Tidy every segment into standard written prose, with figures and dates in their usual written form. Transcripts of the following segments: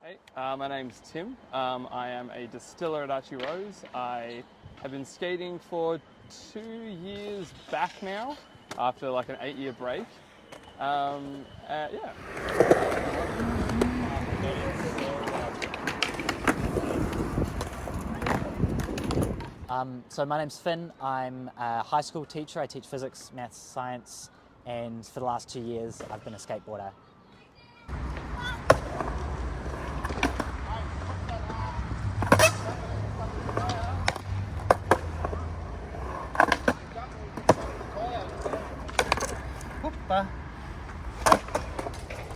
Hey, my name's Tim. I am a distiller at Archie Rose. I have been skating for 2 years back now, after like an 8-year break. Yeah. So my name's Finn. I'm a high school teacher. I teach physics, maths, science, and for the last 2 years I've been a skateboarder.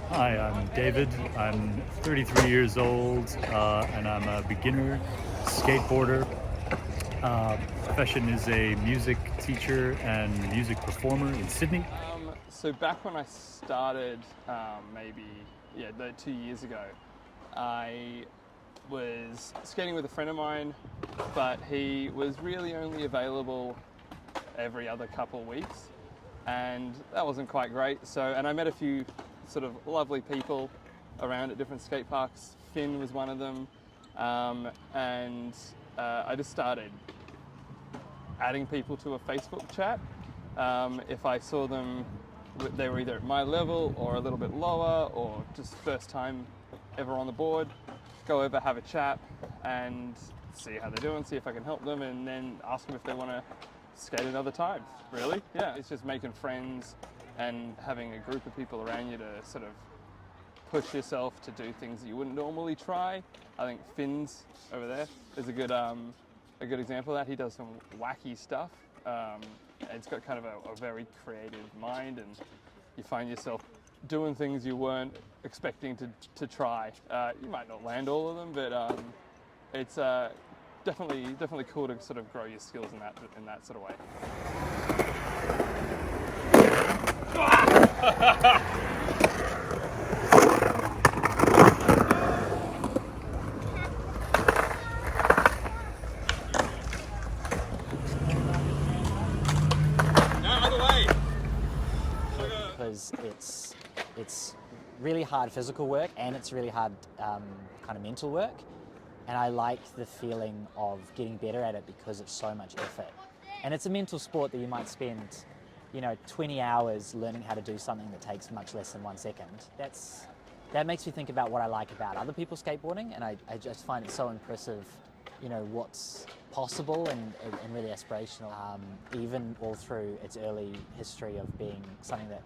Hi, I'm David. I'm 33 years old and I'm a beginner skateboarder. Profession is a music teacher and music performer in Sydney. So back when I started, maybe 2 years ago, I was skating with a friend of mine, but he was really only available every other couple of weeks, and that wasn't quite great. And I met a few sort of lovely people around at different skate parks. Finn was one of them, and I just started adding people to a Facebook chat. If I saw them, they were either at my level or a little bit lower, or just first time ever on the board, go over, have a chat, and see how they're doing, see if I can help them, and then ask them if they want to skate another time. Really, yeah. It's just making friends and having a group of people around you to sort of push yourself to do things that you wouldn't normally try. I think Finn's over there is a good example of that. He does some wacky stuff. It's got kind of a very creative mind, and you find yourself doing things you weren't expecting to try. You might not land all of them, but it's definitely cool to sort of grow your skills in that sort of way. Because it's really hard physical work and it's really hard kind of mental work, and I like the feeling of getting better at it because it's so much effort. And it's a mental sport that you might spend 20 hours learning how to do something that takes much less than 1 second. That makes me think about what I like about other people skateboarding, and I just find it so impressive, what's possible and really aspirational, even all through its early history of being something that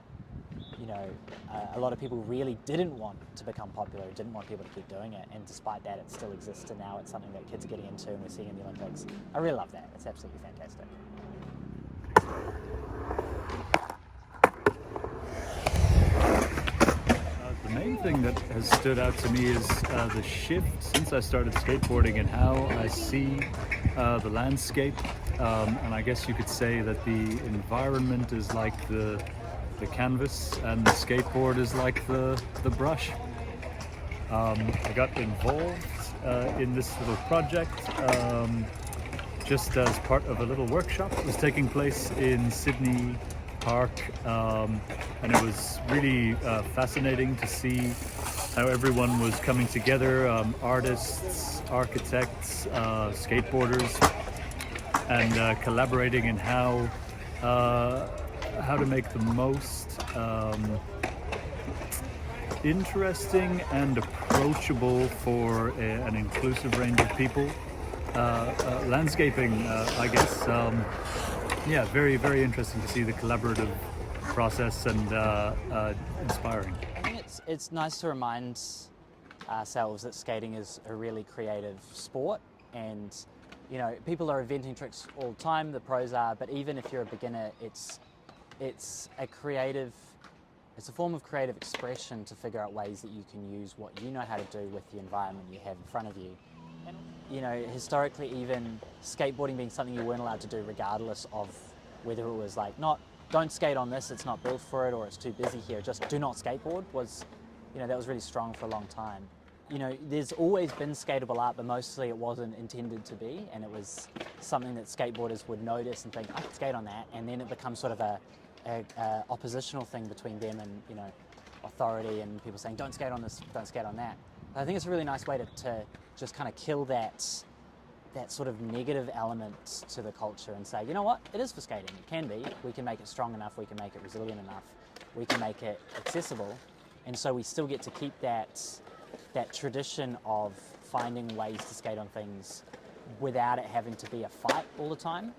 a lot of people really didn't want to become popular, didn't want people to keep doing it, and despite that it still exists, and now it's something that kids are getting into and we're seeing in the Olympics. I really love that. It's absolutely fantastic. The main thing that has stood out to me is the shift since I started skateboarding and how I see the landscape. And I guess you could say that the environment is like the canvas and the skateboard is like the brush. I got involved in this little project just as part of a little workshop that was taking place in Sydney Park, and it was really fascinating to see how everyone was coming together, artists, architects, skateboarders, and collaborating in how to make the most interesting and approachable for an inclusive range of people. Landscaping, I guess. Very, very interesting to see the collaborative process, and inspiring. I think it's nice to remind ourselves that skating is a really creative sport, and people are inventing tricks all the time, the pros are, but even if you're a beginner, it's a form of creative expression to figure out ways that you can use what you know how to do with the environment you have in front of you. Historically, even skateboarding being something you weren't allowed to do regardless of whether it was like, don't skate on this, it's not built for it, or it's too busy here, just do not skateboard, was, that was really strong for a long time. There's always been skatable art, but mostly it wasn't intended to be, and it was something that skateboarders would notice and think, I could skate on that, and then it becomes sort of a oppositional thing between them and authority and people saying, don't skate on this, don't skate on that. I think it's a really nice way to just kind of kill that sort of negative element to the culture and say, you know what, it is for skating. It can be. We can make it strong enough. We can make it resilient enough. We can make it accessible. And so we still get to keep that tradition of finding ways to skate on things without it having to be a fight all the time.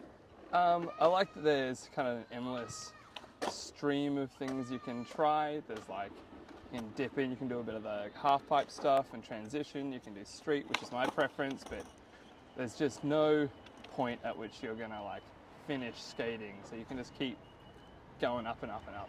I like that there's kind of an endless stream of things you can try. There's like, in dipping, you can do a bit of the half pipe stuff and transition. You can do street, which is my preference, but there's just no point at which you're gonna like finish skating. So you can just keep going up and up and up.